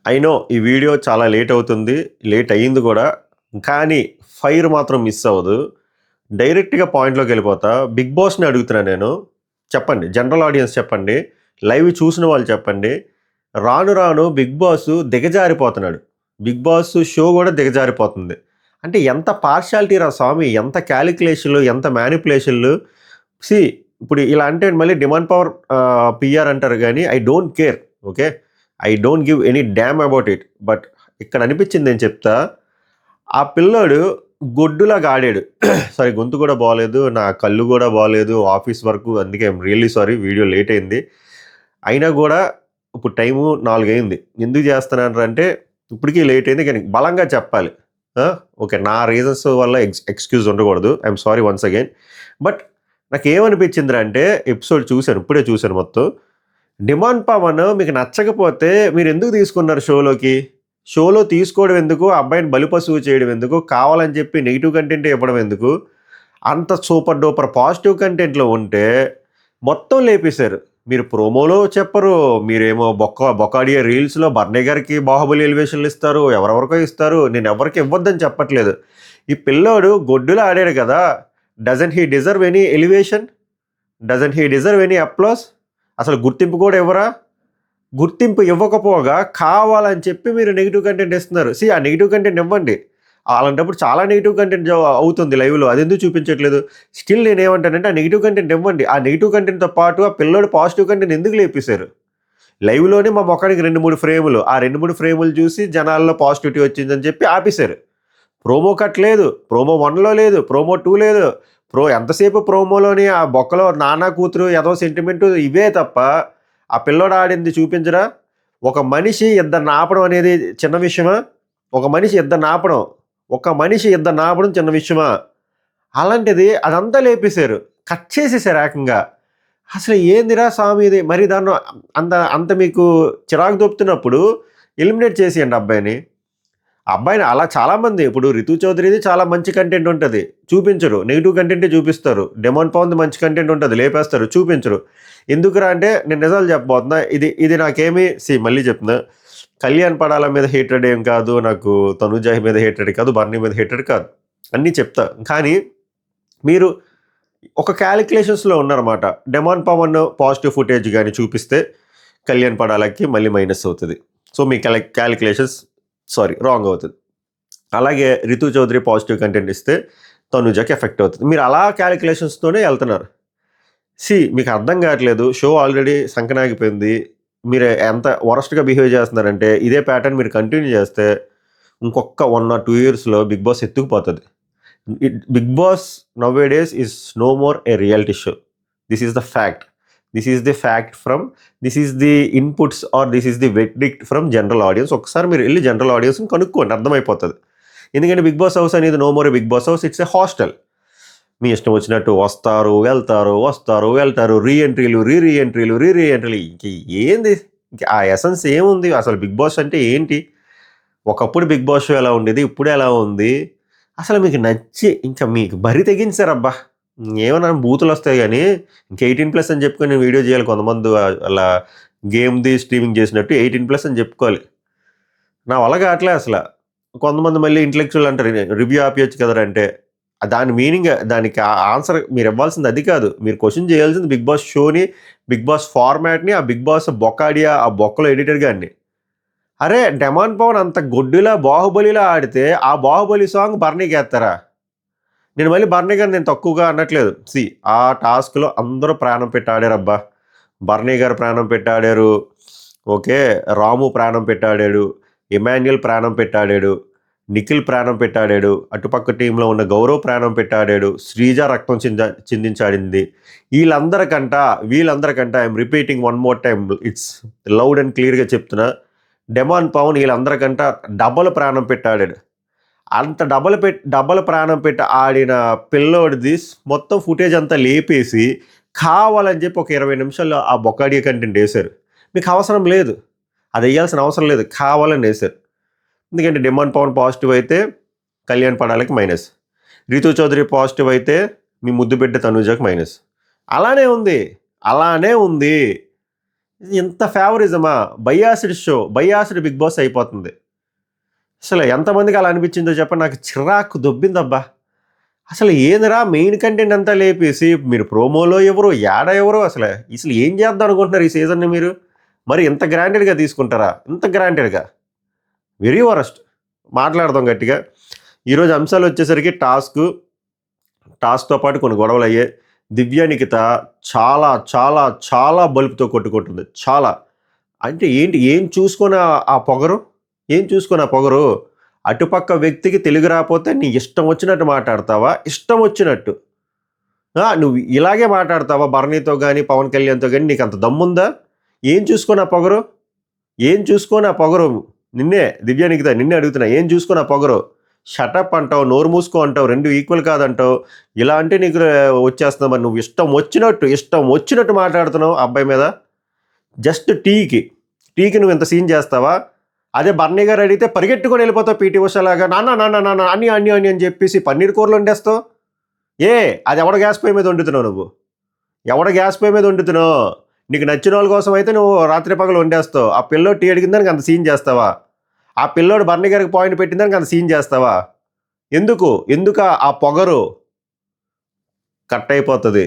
I know ఈ video చాలా late అవుతుంది. లేట్ అయింది గూడా. కానీ ఫైర్ మాత్రం మిస్ అవ్వదు. డైరెక్ట్‌గా పాయింట్‌లోకెళ్ళిపోతా. 'బిగ్ బాస్‌ని' అడుగుతున్నా నేను. చెప్పండి. జనరల్ ఆడియన్స్ చెప్పండి. లైవ్ చూసిన వాళ్ళు చెప్పండి. రాను రాను 'బిగ్ బాస్' దిగజారిపోతున్నాడు. 'బిగ్ బాస్' షో గూడా దిగజారిపోతుంది. అంటే ఎంత పార్షియాలిటీ రా స్వామి! ఎంత కాలిక్యులేషన్‌లు, ఎంత మ్యానిప్యులేషన్‌లు. సీ ఇప్పుడు ఇలా అంటే మళ్ళీ డిమాండ్ పవర్ పీఆర్ అంటారు గానీ I don't care. Okay. I don't give any dam about it. But ఇక్కడ అనిపించింది నేను చెప్తా. ఆ పిల్లోడు గొడ్డులాగా ఆడాడు. సారీ గొంతు కూడా బాలేదు. నా కళ్ళు కూడా బాలేదు. ఆఫీస్ వర్కు అందుకే I'm really sorry video late అయింది. అయినా గూడా ఇప్పుడు టైము 4 అయింది. ఎందుకు చేస్తున్నానంటే ఇప్పటికి లేట్ అయింది. కానీ బలంగా చెప్పాలి. ఆ! ఓకే. నా రీజన్స్ వల్ల ఎక్స్‌క్యూజ్ ఉండకూడదు. I'm sorry once again. But నాకేమనిపించిందిరా అంటే ఎపిసోడ్ చూసాను. ఇప్పుడే చూసాను మొత్తం. డిమాండ్ పవన్ మీకు నచ్చకపోతే మీరెందుకు తీసుకున్నారు షోలోకి? షోలో తీసుకోవడం ఎందుకు? ఆ అబ్బాయిని బలిపశువు చేయడం ఎందుకు? కావాలని చెప్పి నెగెటివ్ కంటెంటే ఇవ్వడం ఎందుకు? అంత సూపర్ డూపర్ పాజిటివ్ కంటెంట్‌లో ఉంటే మొత్తం లేపేశారు. మీరు ప్రోమోలో చెప్పరు. మీరేమో బొకాడియా రీల్స్‌లో బర్నీ గారికి బాహుబలి ఎలివేషన్‌లు ఇస్తారు. ఎవరెవరికో ఇస్తారు. నేనెవ్వరికీ ఇవ్వద్దని చెప్పట్లేదు. ఈ పిల్లోడు గొడ్డులా ఆడాడు కదా! Doesn't he deserve any elevation? Doesn't he deserve any applause? అసలు గుర్తింపు కూడా ఇవ్వరా? గుర్తింపు ఇవ్వకపోగా కావాలని చెప్పి మీరు నెగెటివ్ కంటెంట్ ఇస్తున్నారు. ఆ నెగెటివ్ కంటెంట్ ఇవ్వండి. అలాంటప్పుడు చాలా నెగెటివ్ కంటెంట్ అవుతుంది లైవ్‌లో. అదెందుకు చూపించట్లేదు? స్టిల్ నేనేమంటానంటే ఆ నెగెటివ్ కంటెంట్ ఇవ్వండి. ఆ నెగెటివ్ కంటెంట్‌తో పాటు ఆ పిల్లోడు పాజిటివ్ కంటెంట్ ఎందుకు లేపేశారు? లైవ్‌లోనే మా మొఖానికి 2, 3 ఫ్రేములు. ఆ 2, 3 ఫ్రేములు చూసి జనాల్లో పాజిటివిటీ వచ్చిందని చెప్పి ఆపేశారు. ప్రోమో కట్ లేదు. ప్రోమో 1లో లేదు. ప్రోమో 2 లేదు. ఎంతసేపు ప్రోమోలోని ఆ బొక్కలో నాన్న కూతురు ఏదో సెంటిమెంటు ఇవే తప్ప, ఆ పిల్లోడు ఆడింది చూపించరా? ఒక మనిషి ఇద్దరిని ఆపడం అనేది చిన్న విషయమా? ఒక మనిషి ఇద్దరిని ఆపడం. చిన్న విషయమా? అలాంటిది అదంతా లేపేశారు. కట్ చేసేసారు ఏకంగా. అసలు ఏందిరా స్వామి ఇది? మరి దాన్ని అంత అంత మీకు చిరాకు దొప్పుతున్నప్పుడు ఎలిమినేట్ చేసేయండి అబ్బాయిని. అబ్బాయిని అలా చాలామంది ఇప్పుడు 'రితు చౌదరి'ది చాలా మంచి కంటెంట్ ఉంటది. చూపించరు. నెగెటివ్ కంటెంటే చూపిస్తారు. 'డెమాన్ పవన్‌ది' మంచి కంటెంట్ ఉంటది. లేపేస్తారు. చూపించరు. ఎందుకురా అంటే నేను నిజాలు చెప్పబోతున్నా. ఇది ఇది నాకేమి మళ్ళీ చెప్తున్నా. కళ్యాణ్ పడాల మీద హేట్రెడ్ ఏం కాదు. నాకు తనుజ మీద హేట్రెడ్ కాదు. బర్నీ మీద హేట్రెడ్ కాదు. అన్నీ చెప్తా. కానీ మీరు ఒక కాలిక్యులేషన్స్‌లో ఉన్నారన్నమాట. 'డెమాన్ పవన్' పాజిటివ్ ఫుటేజ్ గాని చూపిస్తే కళ్యాణ్ పడాలకి మళ్ళీ మైనస్ అవుతది. సో, మీ కాలిక్యులేషన్స్ రాంగ్ అవుతది. అలాగే 'రితు చౌదరి' పాజిటివ్ కంటెంట్ ఇస్తే తనుజకి ఎఫెక్ట్ అవుతది. మీరు అలా కాలిక్యులేషన్స్‌తోనే ఎళ్తున్నారు. మీకు అర్థం కావట్లేదు. షో ఆల్రెడీ సంకనాగిపోయింది. మీరు ఎంత వరస్ట్‌గా బిహేవ్ చేస్తున్నారంటే ఇదే ప్యాటర్న్ మీరు కంటిన్యూ చేస్తే ఇంకొక 1 ఆర్ 2 ఇయర్స్‌లో 'బిగ్ బాస్' ఎత్తుకుపోతది. 'Bigg Boss' nowadays is no more a reality show. This is the fact. This is the inputs or this is the verdict from general audience. ఒకసారి మీరు ఎళ్లి general ఆడియన్స్‌ని కనుక్కోండి అర్థమైపోతది. ఎందుకంటే 'Bigg Boss house' అనేది no more a 'Bigg Boss house' it's a hostel. మీ ఇష్టం వచ్చినట్టు వస్తారు, వెళ్తారు. రీ ఎంట్రీలు. ఇంక ఏంది? ఇంక ఆ ఎసెన్స్ ఏముంది? అసలు 'బిగ్ బాస్' అంటే ఏంటి? ఒకప్పుడు 'బిగ్ బాస్' షో ఎలా ఉండేది? ఇప్పుడు ఎలా ఉంది? అసలు మీకు నచ్చి ఇంక మీకు బరి తెగించారబ్బా! ఏమన్నా బూతులొస్తాయి గానీ, ఇంక 18+ అని చెప్పుకొని వీడియో చేయాలి కొంతమంది అలా గేమ్‌ది స్ట్రీమింగ్ చేసినట్టు 18+ అని చెప్పుకోవాలి. నా వల్ల కావట్లే అసల. కొంతమంది మళ్ళీ ఇంటలెక్చువల్ అంటారు. రివ్యూ ఆపేయొచ్చు కదరా! అంటే దాని మీనింగ్ దానికి ఆన్సర్ మీరివ్వాల్సింది అది కాదు. మీరు క్వెషన్ చేయాల్సింది 'బిగ్ బాస్' షోని, 'బిగ్ బాస్' ఫార్మాట్‌ని, ఆ 'బిగ్ బాస్' బొకాడియా, ఆ బొక్కలో ఎడిటర్ గాడిని. అరే! 'డెమాన్ పవన్' అంత గొడ్డులా 'బాహుబలి'లా ఆడితే, ఆ 'బాహుబలి' సాంగ్ బర్నీకేత్తారా? నేను మళ్ళీ బర్నీ గారిని నేను తక్కువగా అనట్లేదు. ఆ టాస్క్‌లో అందరూ ప్రాణం పెట్టి ఆడారబ్బా! బర్నీ గారు ప్రాణం పెట్టి ఆడారు. ఓకే. రాము ప్రాణం పెట్టి ఆడాడు. ఇమాన్యుయల్ ప్రాణం పెట్టి ఆడాడు. నిఖిల్ ప్రాణం పెట్టి ఆడాడు. అటుపక్క టీమ్‌లో ఉన్న గౌరవ్ ప్రాణం పెట్టి ఆడాడు. శ్రీజ రక్తం చిందించి ఆడింది. వీళ్ళందరికంట I'm repeating one more time it's loud and క్లియర్‌గా చెప్తున్నా. 'డెమాన్ పవన్' వీళ్ళందరికంట డబల్ ప్రాణం పెట్టి ఆడాడు. అంత డబల్ ప్రాణం పెట్టి ఆడిన పిల్లోడిది మొత్తం ఫుటేజ్ అంతా లేపేసి, కావాలని చెప్పి ఒక 20 నిమిషాల్లో ఆ బొకాడియా కంటెంట్ ఏశారు. మీకు అవసరం లేదు. అదెయ్యాల్సిన అవసరం లేదు. కావాలని ఏశారు. ఎందుకంటే 'డెమాన్ పవన్' పాజిటివ్ అయితే కళ్యాణ్ పడాలకి మైనస్. 'రితు చౌదరి' పాజిటివ్ అయితే మీ ముద్దు బిడ్డ తనుజకి మైనస్. అలానే ఉంది. ఇంత ఫేవరిజమా? Biased show, biased Bigg Boss అయిపోతుంది. అసలు ఎంతమందికి అలా అనిపించిందో చెప్పండి. నాకు చిరాకు దొబ్బిందబ్బా. అసలు ఏందిరా మెయిన్ కంటెంట్ అంతా లేపేసి మీరు ప్రోమోలో ఎవరు, యాడ ఎవరు, అసలు ఏం చేద్దాం అనుకుంటున్నారు ఈ సీజన్ని మీరు? మరి ఇంత గ్రాంటెడ్గా తీసుకుంటారా? ఇంత గ్రాంటెడ్గా వెరీ వరస్ట్. మాట్లాడదాం గట్టిగా. ఈరోజు అంశాలు వచ్చేసరికి టాస్క్తో పాటు కొన్ని గొడవలు అయ్యాయి. దివ్య నిఖిత చాలా చాలా చాలా బల్బుతో కొట్టుకుంటుంది. చాలా అంటే ఏంటి, ఏం చూసుకొని ఆ పొగరు, అటుపక్క వ్యక్తికి తెలుగు రాకపోతే నీ ఇష్టం వచ్చినట్టు మాట్లాడతావా? ఇష్టం వచ్చినట్టు నువ్వు ఇలాగే మాట్లాడతావా? భరణితో కానీ పవన్ కళ్యాణ్తో కానీ నీకు అంత దమ్ముందా? ఏం చూసుకొని ఆ పొగరు? నిన్నే దివ్య నిఖిత నిన్నే అడుగుతున్నా, ఏం చూసుకొని ఆ పొగరు? షటప్ అంటావు, నోరు మూసుకో అంటావు, రెండు ఈక్వల్ కాదంటావు. ఇలా అంటే నీకు వచ్చేస్తున్నావు. మరి నువ్వు ఇష్టం వచ్చినట్టు మాట్లాడుతున్నావు అబ్బాయి మీద. జస్ట్ టీకి నువ్వు ఇంత సీన్ చేస్తావా? అదే బర్నీ గారు అడిగితే పరిగెట్టుకొని వెళ్ళిపోతావు పీటీ ఉషలాగా, నాన్న అన్ని అని చెప్పేసి పన్నీర్ కూరలు వండేస్తావు. అది ఎవడ గ్యాస్ పొయ్యి మీద వండుతున్నావు? నీకు నచ్చిన వాళ్ళ కోసం అయితే నువ్వు రాత్రి పగలు వండేస్తావు. ఆ పిల్లోడు టీ అడిగిందానికి అంత సీన్ చేస్తావా? ఆ పిల్లోడు బర్నీ గారికి పాయింట్ పెట్టిందానికి అంత సీన్ చేస్తావా? ఎందుకు ఆ పొగరు? కట్ అయిపోతుంది.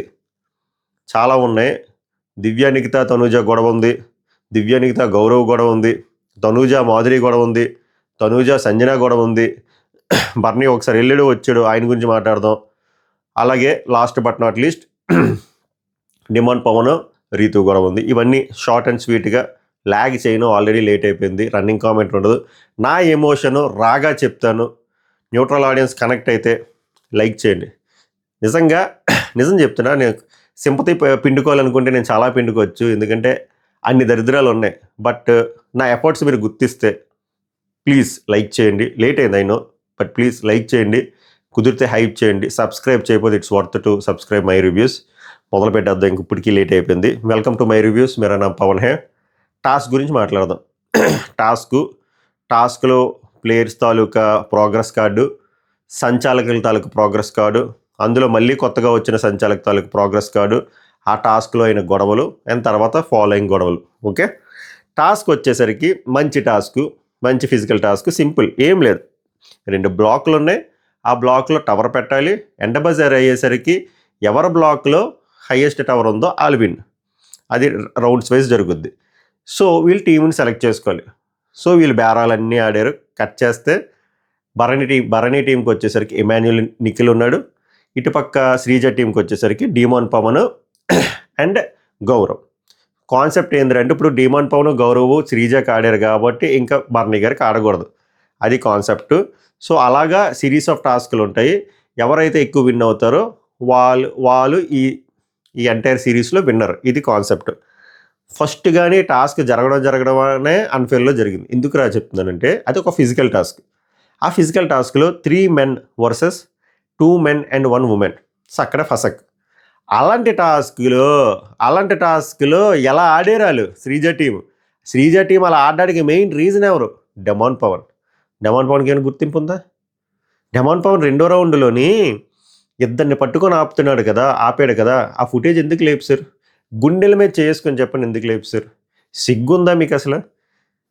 చాలా ఉన్నాయి. దివ్య నిఖిత తనూజ గొడవ ఉంది, దివ్య నిఖిత గౌరవ్ గొడవ ఉంది, తనూజ మాధురి గొడవ ఉంది, తనూజ సంజన గొడవ ఉంది. బర్నీ ఒకసారి వెళ్ళాడు వచ్చాడు, ఆయన గురించి మాట్లాడదాం. అలాగే last but not least Demon Pavan Reethu గొడవ ఉంది. ఇవన్నీ షార్ట్ అండ్ స్వీట్గా ల్యాగ్ చేయను, ఆల్రెడీ లేట్ అయిపోయింది, రన్నింగ్ కామెంట్ ఉండదు. నా ఎమోషను రాగా చెప్తాను. న్యూట్రల్ ఆడియన్స్ కనెక్ట్ అయితే లైక్ చేయండి. నిజం చెప్తున్నా, నేను సింపతి పిండుకోవాలనుకుంటే నేను చాలా పిండుకోవచ్చు, ఎందుకంటే అన్ని దరిద్రాలు ఉన్నాయి. బట్ నా ఎఫర్ట్స్ మీరు గుర్తిస్తే ప్లీజ్ లైక్ చేయండి. లేట్ అయింది అయినో, బట్ ప్లీజ్ లైక్ చేయండి, కుదిరితే హైప్ చేయండి. సబ్స్క్రైబ్ చేయకపోతే it's worth to subscribe my reviews. మొదలు పెట్టేద్దాం, ఇంక ఇప్పటికీ లేట్ అయిపోయింది. Welcome to my reviews. Mera NAM Pawan hey. Task గురించి మాట్లాడదాం. టాస్క్లో ప్లేయర్స్ తాలూకా ప్రోగ్రెస్ కార్డు, సంచాలకుల తాలూకు ప్రోగ్రెస్ కార్డు, అందులో మళ్ళీ కొత్తగా వచ్చిన సంచాలక తాలూకు ప్రోగ్రెస్ కార్డు, ఆ టాస్క్లో అయిన గొడవలు అండ్ తర్వాత ఫాలోయింగ్ గొడవలు. ఓకే, టాస్క్ వచ్చేసరికి మంచి ఫిజికల్ టాస్క్, సింపుల్, ఏం లేదు. 2 బ్లాకులు ఉన్నాయి. ఆ బ్లాక్లో టవర్ పెట్టాలి. ఎండ బజార్ అయ్యేసరికి ఎవరి బ్లాక్లో హైయెస్ట్ టవర్ ఉందో ఆల్ విన్. అది రౌండ్స్ వైజ్ జరుగుద్ది. సో వీళ్ళు టీంని సెలెక్ట్ చేసుకోవాలి. సో వీళ్ళు బేరాలన్నీ ఆడారు. కట్ చేస్తే భరణి టీంకి వచ్చేసరికి ఇమాన్యుల్ నిఖిల్ ఉన్నాడు. ఇటుపక్క శ్రీజ టీంకి వచ్చేసరికి Demon Pavan and Gaurav. Concept ఏంటంటే ఇప్పుడు డీమాన్ పవన్ గౌరవ్ శ్రీజకి ఆడారు కాబట్టి ఇంకా భరణి గారికి ఆడకూడదు, అది కాన్సెప్ట్. సో అలాగా సిరీస్ ఆఫ్ టాస్క్లు ఉంటాయి. ఎవరైతే ఎక్కువ విన్ అవుతారో వాళ్ళు ఈ ఎంటైర్ సిరీస్లో విన్నర్, ఇది కాన్సెప్ట్. ఫస్ట్ కానీ టాస్క్ జరగడం అనే అన్ఫేర్లో జరిగింది. ఎందుకు చెప్తున్నానంటే అది ఒక ఫిజికల్ టాస్క్. ఆ ఫిజికల్ టాస్క్లో 3 men versus 2 men and 1 woman. So అక్కడ ఫసక్. అలాంటి టాస్క్లో ఎలా ఆడేరాలు శ్రీజ టీం అలా ఆడడానికి మెయిన్ రీజన్ ఎవరు? డెమాన్ పవన్కి ఏమైనా గుర్తింపు ఉందా? డెమాన్ పవన్ 2వ రౌండ్లోని ఇద్దరిని పట్టుకొని ఆపాడు కదా, ఆ ఫుటేజ్ ఎందుకు లేపుసారు? గుండెల మీద చేసుకొని చెప్పండి, ఎందుకు లేపుసారు? సిగ్గుందా మీకు అసలు?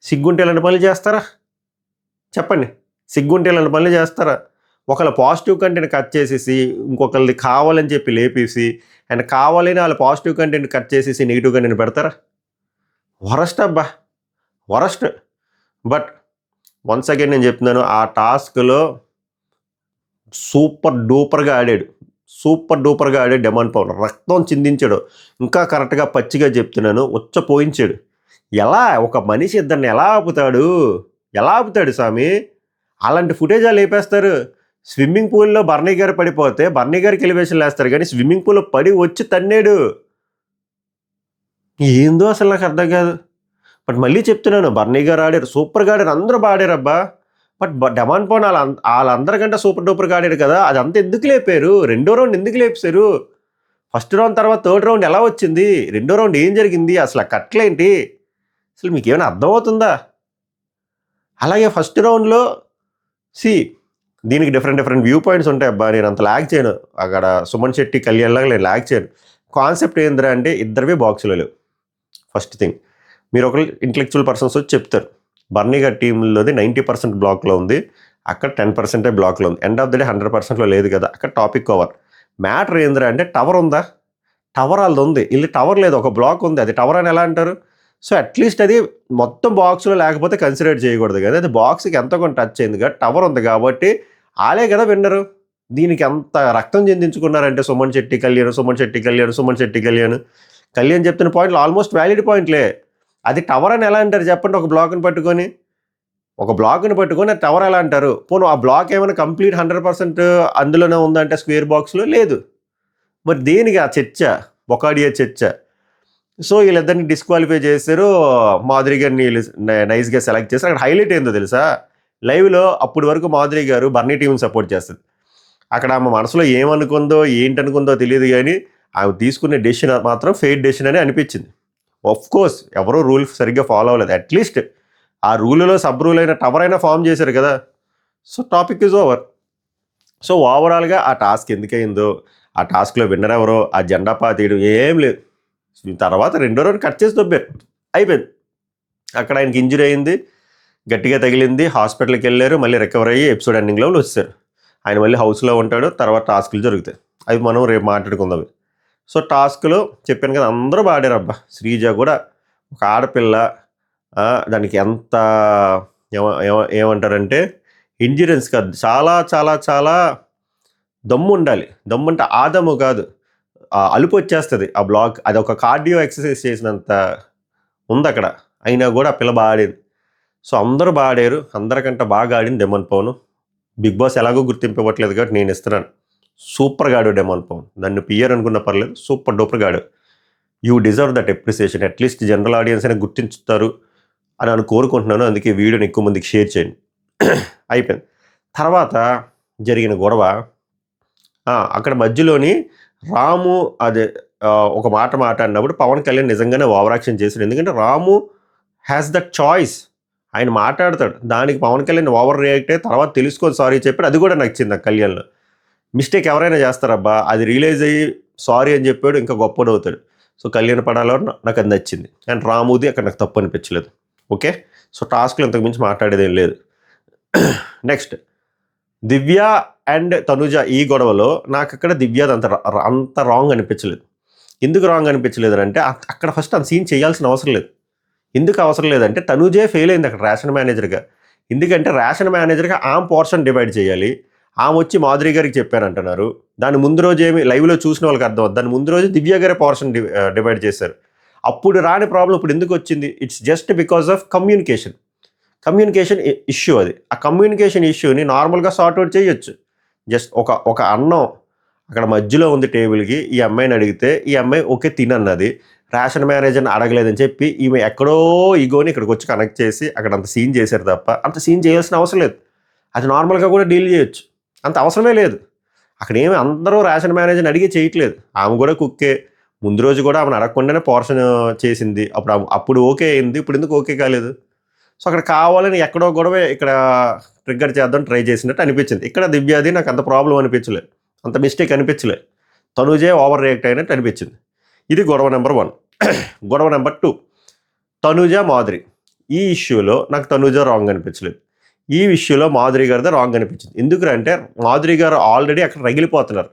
సిగ్గుంటే ఇలాంటి పనులు చేస్తారా? చెప్పండి, సిగ్గుంటే ఇలాంటి పనులు చేస్తారా? ఒకళ్ళ పాజిటివ్ కంటెంట్ కట్ చేసేసి ఇంకొకరిది కావాలని చెప్పి లేపేసి అండ్ కావాలని వాళ్ళ పాజిటివ్ కంటెంట్ కట్ చేసేసి నెగిటివ్ కంటెంట్ పెడతారా? వరస్ట్. బట్ వన్స్ అగైన్ నేను చెప్తున్నాను, ఆ టాస్క్లో సూపర్ డూపర్గా ఆడాడు డెమాన్ పవన్. రక్తం చిందించాడు. ఇంకా కరెక్ట్గా పచ్చిగా చెప్తున్నాను, పోయించాడు. ఎలా ఒక మనిషి ఇద్దరిని ఎలా ఆపుతాడు స్వామి? అలాంటి ఫుటేజ్ లేపేస్తారు. స్విమ్మింగ్ పూల్లో భరణి గారు పడిపోతే భరణి గారికి ఎలివేషన్ వేస్తారు, కానీ స్విమ్మింగ్ పూల్లో పడి వచ్చి తన్నాడు. ఏందో అసలు నాకు అర్థం కాదు. బట్ మళ్ళీ చెప్తున్నాను, భరణి గారు ఆడారు, సూపర్గా ఆడారు, అందరూ ఆడారబ్బా. బట్ డెమాన్ పవన్ వాళ్ళందరికంటే సూపర్ డూపర్గా ఆడాడు కదా, అదంతా ఎందుకు లేపారు? 2వ రౌండ్ ఎందుకు లేపారు? ఫస్ట్ రౌండ్ తర్వాత 3rd రౌండ్ ఎలా వచ్చింది? 2వ రౌండ్ ఏం జరిగింది? అసలు ఆ కట్లేంటి? అసలు మీకు ఏమైనా అర్థమవుతుందా? అలాగే ఫస్ట్ రౌండ్లో దీనికి డిఫరెంట్ వ్యూ పాయింట్స్ ఉంటాయి అబ్బా. నేను అంత ల్యాగ్ చేయను. అక్కడ సుమన్ శెట్టి కళ్యాణ్ లాగా నేను ల్యాగ్ చేయను. కాన్సెప్ట్ ఏందిరా అంటే ఇద్దరివి బాక్సులు లేవు. First thing. మీరు ఒకరు ఇంటలెక్చువల్ పర్సన్స్ వచ్చి చెప్తారు, బర్నీ గారి టీంలోది 90% బ్లాక్లో ఉంది, అక్కడ 10% బ్లాక్లో ఉంది. ఎండ్ ఆఫ్ ద డే 100%లో లేదు కదా, అక్కడ టాపిక్ ఓవర్. మ్యాటర్ ఏందిరా అంటే టవర్ ఉందా, టవర్ వాళ్ళది ఉంది, వీళ్ళు టవర్ లేదు, ఒక బ్లాక్ ఉంది, అది టవర్ అని ఎలా అంటారు? సో అట్లీస్ట్ అది మొత్తం బాక్స్లో లేకపోతే కన్సిడర్ చేయకూడదు కదా, అది బాక్స్కి ఎంతో కొంత టచ్ అయింది కదా, టవర్ ఉంది కాబట్టి ఆలే కదా విన్నరు. దీనికి ఎంత రక్తం చెందించుకున్నారంటే సుమన్ శెట్టి కళ్యాణ్ చెప్తున్న పాయింట్లు ఆల్మోస్ట్ వ్యాలిడ్ పాయింట్లే. అది టవర్ అని ఎలా అంటారు చెప్పండి? ఒక బ్లాక్ని పట్టుకొని అది టవర్ ఎలా అంటారు? పోను ఆ బ్లాక్ ఏమైనా కంప్లీట్ 100% అందులోనే ఉందంటే స్క్వేర్ బాక్స్లో లేదు. మరి దేనికి ఆ చర్చ, బొకాడియా చర్చ? సో వీళ్ళిద్దరిని డిస్క్వాలిఫై చేశారు, మాధురి గారిని నైస్గా సెలెక్ట్ చేశారు. అక్కడ హైలైట్ ఏందో తెలుసా, లైవ్లో అప్పటి వరకు మాధురి గారు బర్నీ టీంని సపోర్ట్ చేస్తుంది. అక్కడ ఆమె మనసులో ఏమనుకుందో ఏంటనుకుందో తెలియదు, కానీ ఆమె తీసుకునే డెసిషన్ మాత్రం ఫెయిర్ డెసిషన్ అని అనిపించింది. ఆఫ్ కోర్స్ ఎవరో రూల్ సరిగ్గా ఫాలో అవ్వలేదు, అట్లీస్ట్ ఆ రూల్లో సబ్ రూల్ అయిన టవర్ అయినా ఫామ్ చేశారు కదా. So topic is over. So ఓవరాల్గా ఆ టాస్క్ ఎందుకయిందో, ఆ టాస్క్లో విన్నర్ ఎవరో, ఆ జెండా పాతీయడం ఏం లేదు. తర్వాత 2వ రౌండ్ కట్ చేసి దొబ్బారు, అయిపోయింది. అక్కడ ఆయనకి ఇంజరీ అయింది, గట్టిగా తగిలింది, హాస్పిటల్కి వెళ్ళారు, మళ్ళీ రికవర్ అయ్యి ఎపిసోడ్ ఎండింగ్లో వచ్చారు. ఆయన మళ్ళీ హౌస్లో ఉంటాడు, తర్వాత టాస్క్లు జరుగుతాయి, అవి మనం రేపు మాట్లాడుకుందాం. సో టాస్క్లో చెప్పాను కదా, అందరూ ఆడారు. అబ్బా, శ్రీజ కూడా ఒక ఆడపిల్ల, దానికి ఎంత ఏమంటారంటే ఇంజురెన్స్ కాదు, చాలా చాలా చాలా దమ్ము ఉండాలి. దమ్ము అంటే ఆదము కాదు, అలుపు వచ్చేస్తుంది ఆ బ్లాక్. అది ఒక కార్డియో ఎక్సర్సైజ్ చేసినంత ఉంది అక్కడ. అయినా కూడా ఆ పిల్ల బాగా ఆడింది. సో అందరూ బాగా ఆడారు, అందరికంటే బాగా ఆడింది డెమన్ పవన్. బిగ్ బాస్ ఎలాగో గుర్తింపు ఇవ్వట్లేదు కాబట్టి నేను ఇస్తున్నాను, సూపర్గా ఆడు డెమన్ పవన్. నన్ను పియర్ అనుకున్న పర్లేదు, సూపర్ డూపర్గా ఆడు. You deserve that appreciation. At least general audience అయినా గుర్తించుతారు అని నేను కోరుకుంటున్నాను. అందుకే వీడియోని ఎక్కువ మందికి షేర్ చేయండి. అయిపోయింది. తర్వాత జరిగిన గొడవ, అక్కడ మధ్యలోని రాము అదే ఒక మాట మాట్లాడినప్పుడు పవన్ కళ్యాణ్ నిజంగానే ఓవర్ యాక్షన్ చేశాడు. ఎందుకంటే రాము హ్యాస్ దట్ చాయిస్, ఆయన మాట్లాడతాడు, దానికి పవన్ కళ్యాణ్ ఓవర్ రియాక్ట్ అయ్యి తర్వాత తెలుసుకొని సారీ చెప్పాడు. అది కూడా నచ్చింది నాకు. కళ్యాణ్లో మిస్టేక్ ఎవరైనా చేస్తారబ్బా, అది రియలైజ్ అయ్యి సారీ అని చెప్పాడు, ఇంకా గొప్పడవుతాడు. సో కళ్యాణ్ పడాలో నాకు అది నచ్చింది. అండ్ రాముది అక్కడ నాకు తప్పు అనిపించలేదు. ఓకే, సో టాస్క్లో ఇంతకుమించి మాట్లాడేది ఏం లేదు. నెక్స్ట్ దివ్య అండ్ తనుజ ఈ గొడవలో నాకు అక్కడ దివ్యది అంత రాంగ్ అనిపించలేదు. ఎందుకు రాంగ్ అనిపించలేదు అంటే అక్కడ ఫస్ట్ అంత సీన్ చేయాల్సిన అవసరం లేదు. ఎందుకు అవసరం లేదంటే తనుజే ఫెయిల్ అయింది అక్కడ రేషన్ మేనేజర్గా. ఎందుకంటే రేషన్ మేనేజర్గా ఆమె పోర్షన్ డివైడ్ చేయాలి, ఆమె వచ్చి మాధురి గారికి చెప్పానంటున్నారు. దాని ముందు రోజు ఏమి లైవ్లో చూసిన వాళ్ళకి అర్థం అవుతుంది, దాని ముందు రోజు దివ్య గారే పోర్షన్ డివైడ్ చేశారు. అప్పుడు రాని ప్రాబ్లం ఇప్పుడు ఎందుకు వచ్చింది? It's just because of communication issue. అది ఆ కమ్యూనికేషన్ ఇష్యూని నార్మల్గా సార్ట్అవుట్ చేయొచ్చు. జస్ట్ ఒక అన్నం అక్కడ మధ్యలో ఉంది టేబుల్కి, ఈ అమ్మాయిని అడిగితే ఈ అమ్మాయి ఓకే తినన్నది, రేషన్ మేనేజర్ని అడగలేదని చెప్పి ఈమె ఎక్కడో ఈగోని ఇక్కడికి వచ్చి కనెక్ట్ చేసి అక్కడ అంత సీన్ చేశారు తప్ప అంత సీన్ చేయాల్సిన అవసరం లేదు. అది నార్మల్గా కూడా డీల్ చేయొచ్చు, అంత అవసరమే లేదు. అక్కడ ఏమి అందరూ రేషన్ మేనేజర్ని అడిగి చేయట్లేదు. ఆమె కూడా కుక్కే, ముందు రోజు కూడా ఆమెను అడగకుండానే పోర్షన్ చేసింది. అప్పుడు ఓకే అయింది, ఇప్పుడు ఎందుకు ఓకే కాలేదు? సో అక్కడ కావాలని ఎక్కడో గొడవ ఇక్కడ ట్రిగ్గర్ చేద్దాం ట్రై చేసినట్టు అనిపించింది. ఇక్కడ దివ్యాది నాకు అంత ప్రాబ్లం అనిపించలేదు, అంత మిస్టేక్ అనిపించలేదు. తనుజే ఓవర్ రియాక్ట్ అయినట్టు అనిపించింది. ఇది గొడవ నెంబర్ 1. గొడవ నెంబర్ 2, తనుజ మాధురి. ఈ ఇష్యూలో నాకు తనుజ రాంగ్ అనిపించలేదు, ఈ విషయంలో మాధురి గారిదే రాంగ్ అనిపించింది. ఎందుకంటే మాధురి గారు ఆల్రెడీ అక్కడ రగిలిపోతున్నారు.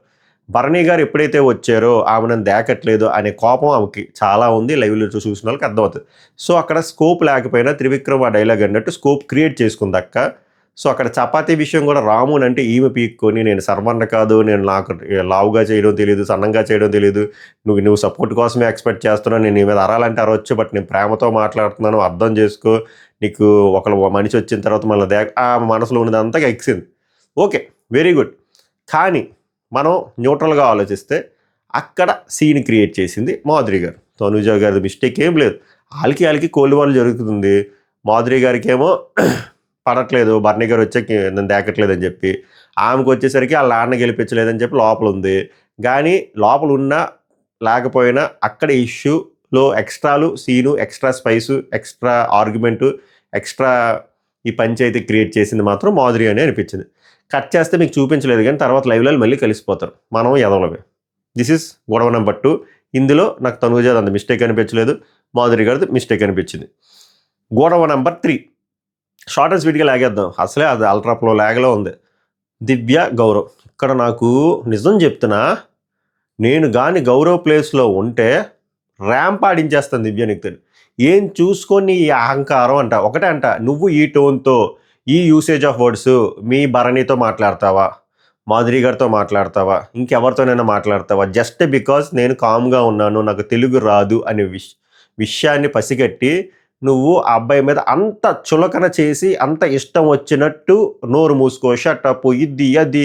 భరణి గారు ఎప్పుడైతే వచ్చారో ఆమె నన్ను దేకట్లేదు అనే కోపం ఆమెకి చాలా ఉంది, లైవ్లో చూసిన వాళ్ళకి అర్థమవుతుంది. సో అక్కడ స్కోప్ లేకపోయినా త్రివిక్రమ్ ఆ డైలాగ్ అన్నట్టు స్కోప్ క్రియేట్ చేసుకుంది అక్క. సో అక్కడ చపాతీ విషయం కూడా రాముని అంటే ఈమె పీక్కొని నేను సర్వన్న కాదు, నేను నాకు లావుగా చేయడం తెలియదు, సన్నంగా చేయడం తెలియదు, నువ్వు సపోర్ట్ కోసమే ఎక్స్పెక్ట్ చేస్తున్నావు, నేను నీ మీద అరాలంటే అరవచ్చు, బట్ నేను ప్రేమతో మాట్లాడుతున్నాను, అర్థం చేసుకో, నీకు ఒక మనిషి వచ్చిన తర్వాత మళ్ళీ ఆ మనసులో ఉన్నదంతా ఎక్కింది. Okay, very good. కానీ మనం న్యూట్రల్గా ఆలోచిస్తే అక్కడ సీన్ క్రియేట్ చేసింది మాధురి గారు. తనుజ గారి మిస్టేక్ ఏం లేదు, వాళ్ళకి కోల్డ్ జరుగుతుంది. మాధురి గారికి ఏమో పడట్లేదు, భరణి గారు వచ్చాక నన్ను దేకట్లేదు అని చెప్పి, ఆమెకు వచ్చేసరికి వాళ్ళ నాన్న గెలిపించలేదని చెప్పి లోపల ఉంది. కానీ లోపల ఉన్నా లేకపోయినా అక్కడ ఇష్యూలో ఎక్స్ట్రాలు scene, extra spice, extra argument, extra ఈ పంచాయతీ క్రియేట్ చేసింది మాత్రం మాధురి అని అనిపించింది. కట్ చేస్తే మీకు చూపించలేదు కానీ తర్వాత లైవ్లో మళ్ళీ కలిసిపోతారు, మనం ఎదవలమే. దిస్ ఈస్ గొడవ నెంబర్ 2. ఇందులో నాకు తనుజ అంత మిస్టేక్ అనిపించలేదు, మాధురి గారిది మిస్టేక్ అనిపించింది. గొడవ నెంబర్ 3 షార్ట్ అండ్ స్వీట్గా లాగేద్దాం. అసలే అది అల్ట్రా ప్రో లాగ్లో ఉంది. దివ్య, గౌరవ్. ఇక్కడ నాకు నిజం చెప్తున్నా, నేను కానీ గౌరవ్ ప్లేస్లో ఉంటే ర్యాంప్ ఆడించేస్తాను దివ్య. నీకు తెలియదు ఏం చూసుకొని ఈ అహంకారం అంట. ఒకటే అంట, నువ్వు ఈ టోన్తో ఈ యూసేజ్ ఆఫ్ వర్డ్స్ మీ భరణితో మాట్లాడతావా, మాధురి గారితో మాట్లాడతావా, ఇంకెవరితోనైనా మాట్లాడతావా, జస్ట్ బికాజ్ నేను కామ్గా ఉన్నాను, నాకు తెలుగు రాదు అనే విషయాన్ని పసిగట్టి నువ్వు ఆ అబ్బాయి మీద అంత చులకన చేసి అంత ఇష్టం వచ్చినట్టు నోరు మూసుకో, షట్టప్, ఇది అది,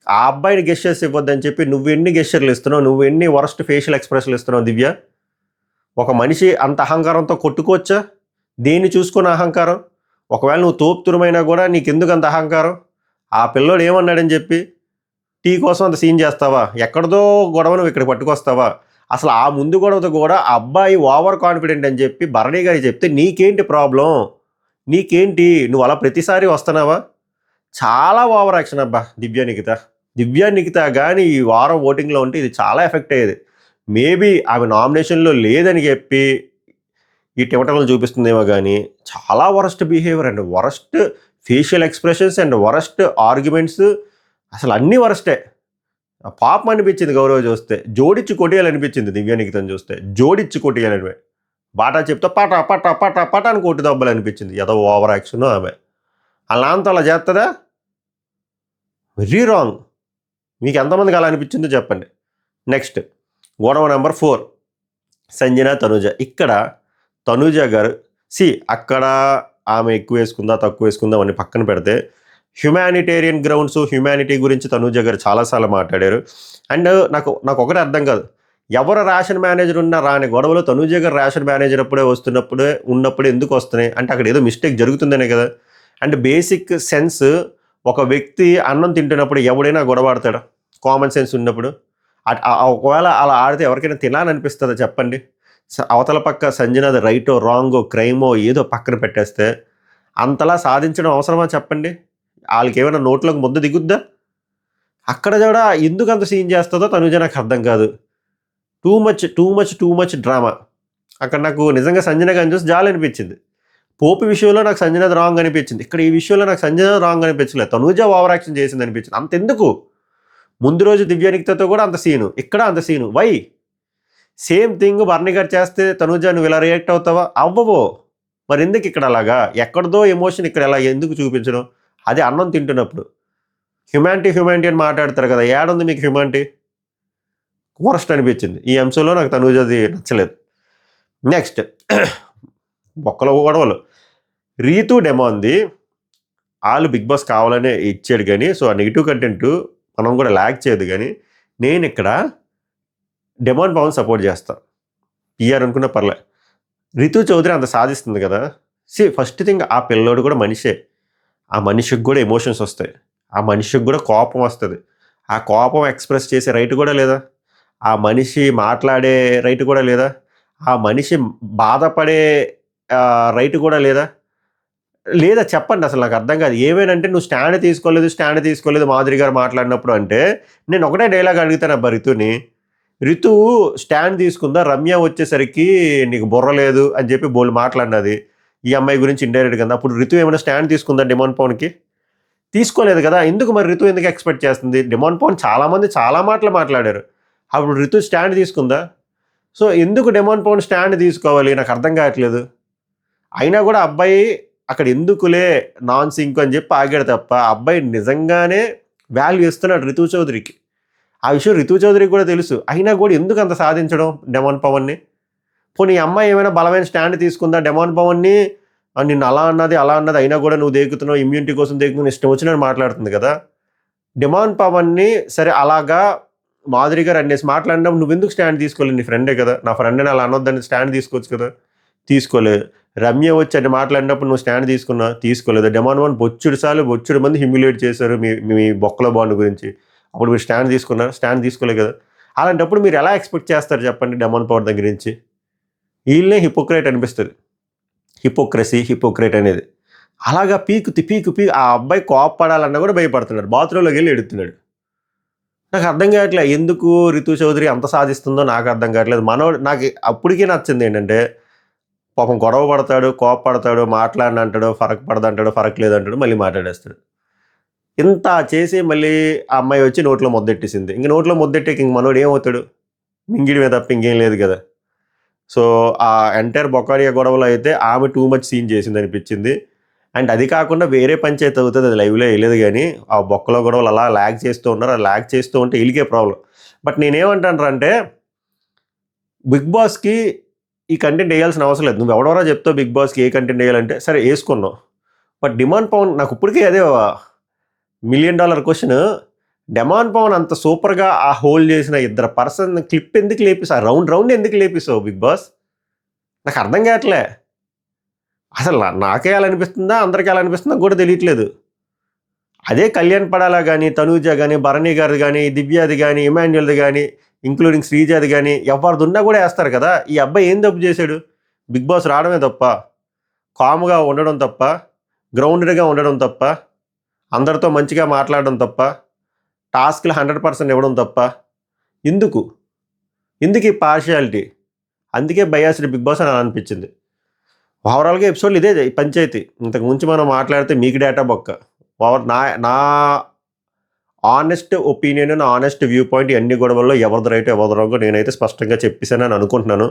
ఆ అబ్బాయిని గెస్చర్స్ ఇవ్వద్దని చెప్పి నువ్వు ఎన్ని గెస్చర్లు ఇస్తున్నావు, నువ్వు ఎన్ని వరస్ట్ ఫేషియల్ ఎక్స్ప్రెషన్లు ఇస్తున్నావు దివ్య. ఒక మనిషి అంత అహంకారంతో కొట్టుకోవచ్చా? దేన్ని చూసుకున్న అహంకారం? ఒకవేళ నువ్వు తోపుతురమైనా కూడా నీకెందుకు అంత అహంకారం? ఆ పిల్లోడు ఏమన్నాడని చెప్పి టీ కోసం అంత సీన్ చేస్తావా? ఎక్కడిదో గొడవ నువ్వు ఇక్కడ పట్టుకొస్తావా? అసలు ఆ ముందు గొడవతో కూడా ఆ అబ్బాయి ఓవర్ కాన్ఫిడెంట్ అని చెప్పి భరణి గారి చెప్తే నీకేంటి ప్రాబ్లం? నీకేంటి? నువ్వు అలా ప్రతిసారి వస్తున్నావా? చాలా ఓవర్ యాక్షన్ అబ్బా దివ్య నిఖిత కానీ ఈ వారం ఓటింగ్లో ఉంటే ఇది చాలా ఎఫెక్ట్ అయ్యేది. మేబీ ఆమె నామినేషన్లో లేదని చెప్పి ఈ టివటలను చూపిస్తుందేమో కానీ చాలా worst behaviour and worst facial expressions and worst arguments, అసలు అన్నీ వరస్టే. పాపం అనిపించింది గౌరవ్ చూస్తే, జోడిచ్చి కొట్టేయాలనిపించింది దివ్య నిఖితని చూస్తే, జోడిచ్చి కొట్టేయాలని. బాటా చెప్తే పట పట పట పట అని కొట్టి దెబ్బలనిపించింది. ఏదో ఓవర్ యాక్షన్ ఆమె. అలా అంత అలా చేస్తుందా? Very wrong. మీకు ఎంతమందికి అలా అనిపించిందో చెప్పండి. నెక్స్ట్ గొడవ నెంబర్ 4 సంజన, తనూజ. ఇక్కడ తనూజ గారు అక్కడ ఆమె ఎక్కువ వేసుకుందా తక్కువ వేసుకుందా అని పక్కన పెడితే హ్యుమానిటేరియన్ గ్రౌండ్స్, హ్యుమానిటీ గురించి తనూజ గారు చాలాసార్లు మాట్లాడారు. అండ్ నాకు ఒకటే అర్థం కాదు, ఎవరు రేషన్ మేనేజర్ ఉన్నా రాని గొడవలు తనూజ గారు రేషన్ మేనేజర్ ఉన్నప్పుడే ఎందుకు వస్తున్నాయి అంటే అక్కడ ఏదో మిస్టేక్ జరుగుతుందనే కదా. అండ్ బేసిక్ సెన్స్, ఒక వ్యక్తి అన్నం తింటున్నప్పుడు ఎవడైనా గొడవ ఆడతాడా? కామన్ సెన్స్ ఉన్నప్పుడు. ఒకవేళ అలా ఆడితే ఎవరికైనా తినాలనిపిస్తుందా చెప్పండి? అవతల పక్క సంజనాది రైటో రాంగో క్రైమో ఏదో పక్కన పెట్టేస్తే అంతలా సాధించడం అవసరమా చెప్పండి? వాళ్ళకి ఏమైనా నోట్లోకి ముద్ద దిగుద్దా? అక్కడ కూడా ఎందుకు అంత సీన్ చేస్తుందో తనుజ నాకు అర్థం కాదు. Too much drama. అక్కడ నాకు నిజంగా సంజన గారిని చూసి జాలి అనిపించింది. పోపు విషయంలో నాకు సంజనాది రాంగ్ అనిపించింది, ఇక్కడ ఈ విషయంలో నాకు సంజన రాంగ్ అనిపించలేదు, తనుజ ఓవర్ యాక్షన్ చేసింది అనిపించింది. అంతెందుకు? ముందు రోజు దివ్య నిఖితతో కూడా అంత సీను, ఇక్కడ అంత scene. Why? Same thing Bharani గారు చేస్తే తనుజ నువ్వు ఇలా రియాక్ట్ అవుతావా? అవ్వవో. మరి ఎందుకు ఇక్కడ అలాగా? ఎక్కడదో ఎమోషన్ ఇక్కడ ఎలా ఎందుకు చూపించడం? అది అన్నం తింటున్నప్పుడు హ్యుమానిటీ అని మాట్లాడతారు కదా, ఏడుంది మీకు హ్యుమానిటీ? వరస్ట్ అనిపించింది. ఈ అంశంలో నాకు తనుజది నచ్చలేదు. నెక్స్ట్ బొక్కల గొడవలు. రీతు డెమోన్ది వాళ్ళు బిగ్ బాస్ కావాలనే ఇచ్చాడు కానీ, సో ఆ నెగిటివ్ కంటెంట్ మనం కూడా ల్యాక్ చేయదు. కానీ నేను ఇక్కడ డెమాన్ పవన్ సపోర్ట్ చేస్తాను. పిఆర్ అనుకున్న పర్లే. రితు చౌదరి అంత సాధిస్తుంది కదా. ఫస్ట్ థింగ్ ఆ పిల్లోడు కూడా మనిషే. ఆ మనిషికి కూడా ఎమోషన్స్ వస్తాయి, ఆ మనిషికి కూడా కోపం వస్తుంది. ఆ కోపం ఎక్స్ప్రెస్ చేసే రైట్ కూడా లేదా? ఆ మనిషి మాట్లాడే రైట్ కూడా లేదా? ఆ మనిషి బాధపడే రైట్ కూడా లేదా? చెప్పండి. అసలు నాకు అర్థం కాదు. ఏమేనంటే నువ్వు స్టాండ్ తీసుకోలేదు మాధురి గారు మాట్లాడినప్పుడు అంటే నేను ఒకటే డైలాగ్ అడుగుతాను అబ్బా రితుని. రితు స్టాండ్ తీసుకుందా, రమ్య వచ్చేసరికి నీకు బుర్ర లేదు అని చెప్పి బోల్ మాట్లాడినది ఈ అమ్మాయి గురించి ఇండైరెక్ట్ కదా. అప్పుడు రితు ఏమైనా స్టాండ్ తీసుకుందా డిమాండ్ పవన్కి? తీసుకోలేదు కదా. ఎందుకు మరి రితు ఎందుకు ఎక్స్పెక్ట్ చేస్తుంది? డిమాండ్ పవన్ చాలామంది చాలా మాటలు మాట్లాడారు, అప్పుడు రితు స్టాండ్ తీసుకుందా? సో ఎందుకు డిమాండ్ పవన్ స్టాండ్ తీసుకోవాలి? నాకు అర్థం కావట్లేదు. అయినా కూడా అబ్బాయి అక్కడ ఎందుకులే నాన్ సింక్ అని చెప్పి ఆగాడు తప్ప అబ్బాయి నిజంగానే వాల్యూ ఇస్తున్నాడు రితు చౌదరికి. ఆ విషయం రితు చౌదరికి కూడా తెలుసు. అయినా కూడా ఎందుకు అంత సాధించడం డెమాన్ పవన్ని? పోనీ అమ్మాయి ఏమైనా బలమైన స్టాండ్ తీసుకుందా? డెమాన్ పవన్ని నిన్ను అలా అన్నది అయినా కూడా నువ్వు దేకుతున్నావు, ఇమ్యూనిటీ కోసం దేకుతున్నావు, ఇష్టం వచ్చినట్టు మాట్లాడుతుంది కదా. డెమాన్ పవన్ని సరే అలాగా మాధురి గారు అన్నేసి మాట్లాడినప్పుడు నువ్వెందుకు స్టాండ్ తీసుకోలేదు? నీ ఫ్రెండే కదా, నా ఫ్రెండ్ని అలా అనొద్దని స్టాండ్ తీసుకోవచ్చు కదా. తీసుకోలేదు. రమ్య వచ్చి అని మాట్లాడినప్పుడు నువ్వు స్టాండ్ తీసుకోలేదు. డెమాన్ పవన్ బొచ్చుడు మంది హ్యూమిలేట్ చేశారు మీ బొక్కల బాండ్ గురించి, అప్పుడు మీరు స్టాండ్ తీసుకోలేదు కదా. అలాంటప్పుడు మీరు ఎలా ఎక్స్పెక్ట్ చేస్తారు చెప్పండి డెమాన్ పవన్ దగ్గర నుంచి? వీళ్ళనే హిపోక్రేట్ అనిపిస్తుంది. హిపోక్రేట్ అనేది అలాగా పీకు ఆ అబ్బాయి కోప్పడాలన్నా కూడా భయపడుతున్నాడు, బాత్రూంలోకి వెళ్ళి ఎడుతున్నాడు. నాకు అర్థం కావట్లేదు ఎందుకు రితు చౌదరి అంత సాధిస్తుందో నాకు అర్థం కావట్లేదు. నాకు అప్పటికీ నచ్చింది ఏంటంటే పాపం గొడవ పడతాడు, కోపపడతాడు, మాట్లాడను అంటాడు, ఫరక్ పడదంటాడు, ఫరక్ లేదంటాడు, మళ్ళీ మాట్లాడేస్తాడు. ఇంత చేసి మళ్ళీ ఆ అమ్మాయి వచ్చి నోట్లో ముద్దెట్టేసింది. ఇంక నోట్లో ముద్దెట్టాక ఇంక మనోడు ఏమవుతాడు? మింగియడమే తప్ప ఇంకేం లేదు కదా! సో, ఆ ఎంటైర్ బొకాడియా గొడవలో అయితే ఆమె టూ మచ్ సీన్ చేసిందనిపించింది. అండ్ అది కాకుండా వేరే పంచాయతీ అవుతది. అది లైవ్‌లో ఎయలేదు గానీ, ఆ బొక్కలో గొడవలు అలా లాగ్ చేస్తూ ఉన్నారు. ఆ లాగ్ చేస్తూ ఉంటే ఈళ్ళకే ప్రాబ్లమ్. బట్ నేనేమంటానురా అంటే, బిగ్ బాస్‌కి ఈ కంటెంట్ ఎయాల్సిన అవసరం లేదు. నువ్వెవడోరా చెప్తావు బిగ్ బాస్‌కి ఏ కంటెంట్ ఎయాలంటే, సరే యేసుకున్నావు. బట్ డిమాండ్ పవన్ నాకిప్పటికి అదే $1,000,000 క్వెషన్. డెమాన్ పవన్ అంత సూపర్‌గా ఆ హోల్డ్ చేసిన ఇద్దరు పర్సన్ క్లిప్ ఎందుకు లేపేసావు? ఆ రౌండ్ ఎందుకు లేపేసావు బిగ్ బాస్? నాకర్థం కావట్లే. అసలు నాకేయాలనిపిస్తుందా? అందరికేయాలనిపిస్తుందా కూడా తెలియట్లేదు. అదే కళ్యాణ్ పడాలా గానీ, తనూజ గానీ, భరణి గారిది గానీ, దివ్యాది గానీ, ఇమాన్యుయల్‌ది గానీ, ఇంక్లూడింగ్ శ్రీజాది గానీ, ఎవరిదున్నా కూడా ఏస్తారు కదా! ఈ అబ్బాయి ఏం తప్పు చేశాడు? బిగ్ బాస్ రావడమే తప్పా? కామ్‌గా ఉండడం తప్పా? గ్రౌండెడ్‌గా ఉండడం తప్పా? అందరితో మంచిగా మాట్లాడడం తప్పా? టాస్క్‌లు 100% ఇవ్వడం తప్పా? ఎందుకు? ఎందుకు ఈ పార్షియాలిటీ? అందుకే బయాస్డ్ బిగ్ బాస్ అని అనిపించింది. ఓవరాల్‌గా ఎపిసోడ్‌లో ఇదే పంచాయతీ. ఇంతకు మించి మనం మాట్లాడితే మీకు డేటా బొక్క. నా నా హానెస్ట్ ఒపీనియన్, నా హానెస్ట్ వ్యూ పాయింట్ ఇయన్నీ గొడవల్లో ఎవరిది రైట్, ఎవరిది రాంగో నేనైతే స్పష్టంగా చెప్పేసానని అనుకుంటున్నాను.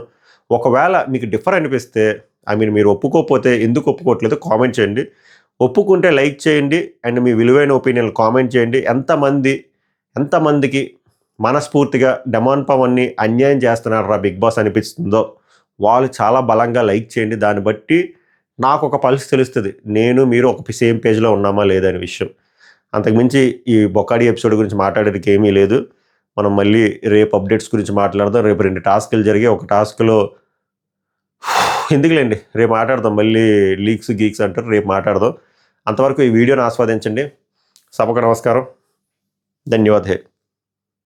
ఒకవేళ మీకు డిఫర్ అనిపిస్తే, ఐ మీన్ మీరు ఒప్పుకోకపోతే ఎందుకు ఒప్పుకోవట్లేదో కామెంట్ చేయండి. ఒప్పుకుంటే లైక్ చేయండి. అండ్ మీ విలువైన ఒపీనియన్‌లు కామెంట్ చేయండి. ఎంతమందికి మనస్ఫూర్తిగా డెమాన్ పవన్‌ని అన్యాయం చేస్తున్నాడురా బిగ్ బాస్ అనిపిస్తుందో, వాళ్ళు చాలా బలంగా లైక్ చేయండి. దాన్ని బట్టి నాకొక పల్స్ తెలుస్తది. నేను, మీరు ఒక సేమ్ పేజ్‌లో ఉన్నామా లేదా అనే విషయం. అంతకుమించి ఈ బొకాడి ఎపిసోడ్ గురించి మాట్లాడేటికి ఏమీ లేదు. మనం మళ్ళీ రేపు అప్డేట్స్ గురించి మాట్లాడదాం. రేపు 2 టాస్క్‌లు జరిగాయి. ఒక టాస్క్‌లో ఎందుకులేండి రేపు మాట్లాడదాం. మళ్ళీ లీక్స్, గీక్స్ అంటారు. రేపు మాట్లాడదాం. అంతవరకు ఈ వీడియోని ఆస్వాదించండి. సభకు నమస్కారం. ధన్యవాద్ హై.